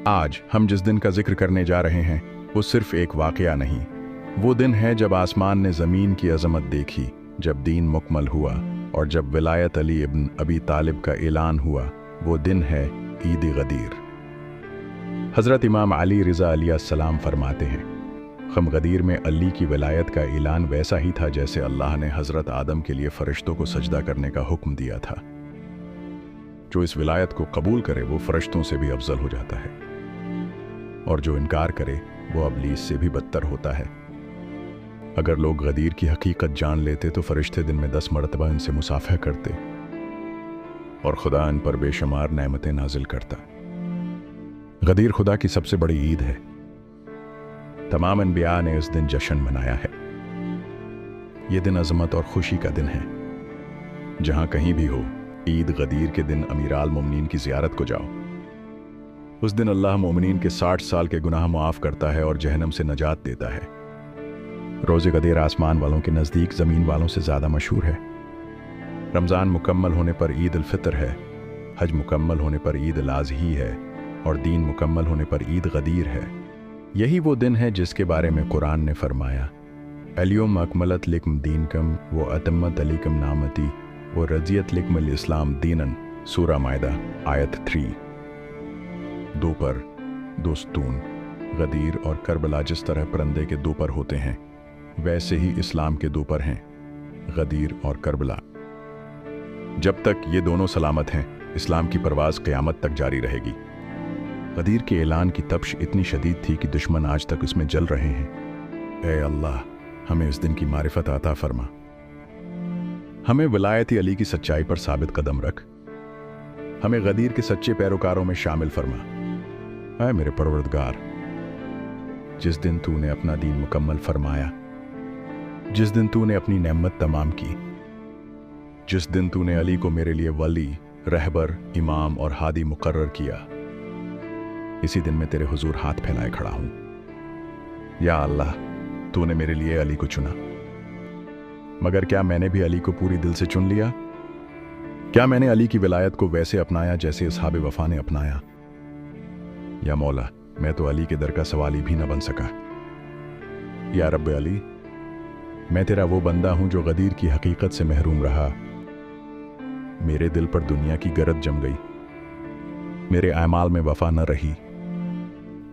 आज हम जिस दिन का जिक्र करने जा रहे हैं वो सिर्फ एक वाकया नहीं, वो दिन है जब आसमान ने ज़मीन की अज़मत देखी, जब दीन मुकम्मल हुआ और जब विलायत अली इब्न अबी तालिब का ऐलान हुआ। वो दिन है ईद गदीर। हज़रत इमाम अली रिज़ा अलैहिस्सलाम फरमाते हैं, ख़म गदीर में अली की विलायत का ऐलान वैसा ही था जैसे अल्लाह ने हज़रत आदम के लिए फ़रिश्तों को सजदा करने का हुक्म दिया था। जो इस विलायत को कबूल करे वो फ़रिश्तों से भी अफजल हो जाता है, और जो इनकार करे वो अबलीस से भी बदतर होता है। अगर लोग गदीर की हकीकत जान लेते तो फरिश्ते दिन में 10 मरतबा इनसे मुसाफह करते और खुदा इन पर बेशुमार नेमतें नाजिल करता। गदीर खुदा की सबसे बड़ी ईद है। तमाम अनबिया ने इस दिन जश्न मनाया है। ये दिन अज़मत और खुशी का दिन है। जहां कहीं भी हो, ईद गदीर के दिन अमीराल मोमिनीन की ज़ियारत को जाओ। उस दिन अल्लाह मोमिनीन के 60 साल के गुनाह मुआफ़ करता है और जहन्नम से नजात देता है। रोज़े गदीर आसमान वालों के नज़दीक ज़मीन वालों से ज़्यादा मशहूर है। रमज़ान मुकम्मल होने पर ईद उल फ़ितर है, हज मुकम्मल होने पर ईद उल अज़ही है और दीन मुकम्मल होने पर ईद गदीर है। यही वो दिन है जिसके बारे में कुरान ने फरमाया, अल-यौम अकमलत लकुम दीनकुम व अतम्मत अलैकुम नामती व रज़ियत लकुमुल इस्लाम दीनन। सूरा मायदा आयत 3। दो पर, दोस्तून, गदीर और करबला जिस तरह परंदे के दो पर होते हैं, वैसे ही इस्लाम के दो पर हैं, गदीर और करबला। जब तक ये दोनों सलामत हैं, इस्लाम की परवाज़ क़यामत तक जारी रहेगी। गदीर के ऐलान की तप्श इतनी शदीद थी कि दुश्मन आज तक इसमें जल रहे हैं। ऐ अल्लाह, हमें इस दिन की मारिफत अता फरमा। हमें विलायत अली की सच्चाई पर साबित कदम रख। हमें गदीर के सच्चे पैरोकारों में शामिल फरमा। ऐ मेरे परवरदिगार, जिस दिन तूने अपना दीन मुकम्मल फरमाया, जिस दिन तूने अपनी नेमत तमाम की, जिस दिन तूने अली को मेरे लिए वली, रहबर, इमाम और हादी मुकर्रर किया, इसी दिन मैं तेरे हुजूर हाथ फैलाए खड़ा हूं। या अल्लाह, तूने मेरे लिए अली को चुना, मगर क्या मैंने भी अली को पूरी दिल से चुन लिया? क्या मैंने अली की विलायत को वैसे अपनाया जैसे असहाब वफा ने अपनाया? या मौला, मैं तो अली के दर का सवाली भी न बन सका। या रब्ब अली, मैं तेरा वो बंदा हूं जो गदीर की हकीकत से महरूम रहा। मेरे दिल पर दुनिया की गरज जम गई, मेरे आमाल में वफा न रही।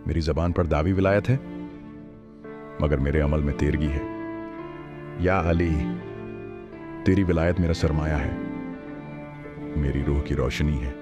मेरी जबान पर दावी विलायत है, मगर मेरे अमल में तेरगी है। या अली, तेरी विलायत मेरा सरमाया है, मेरी रूह की रोशनी है।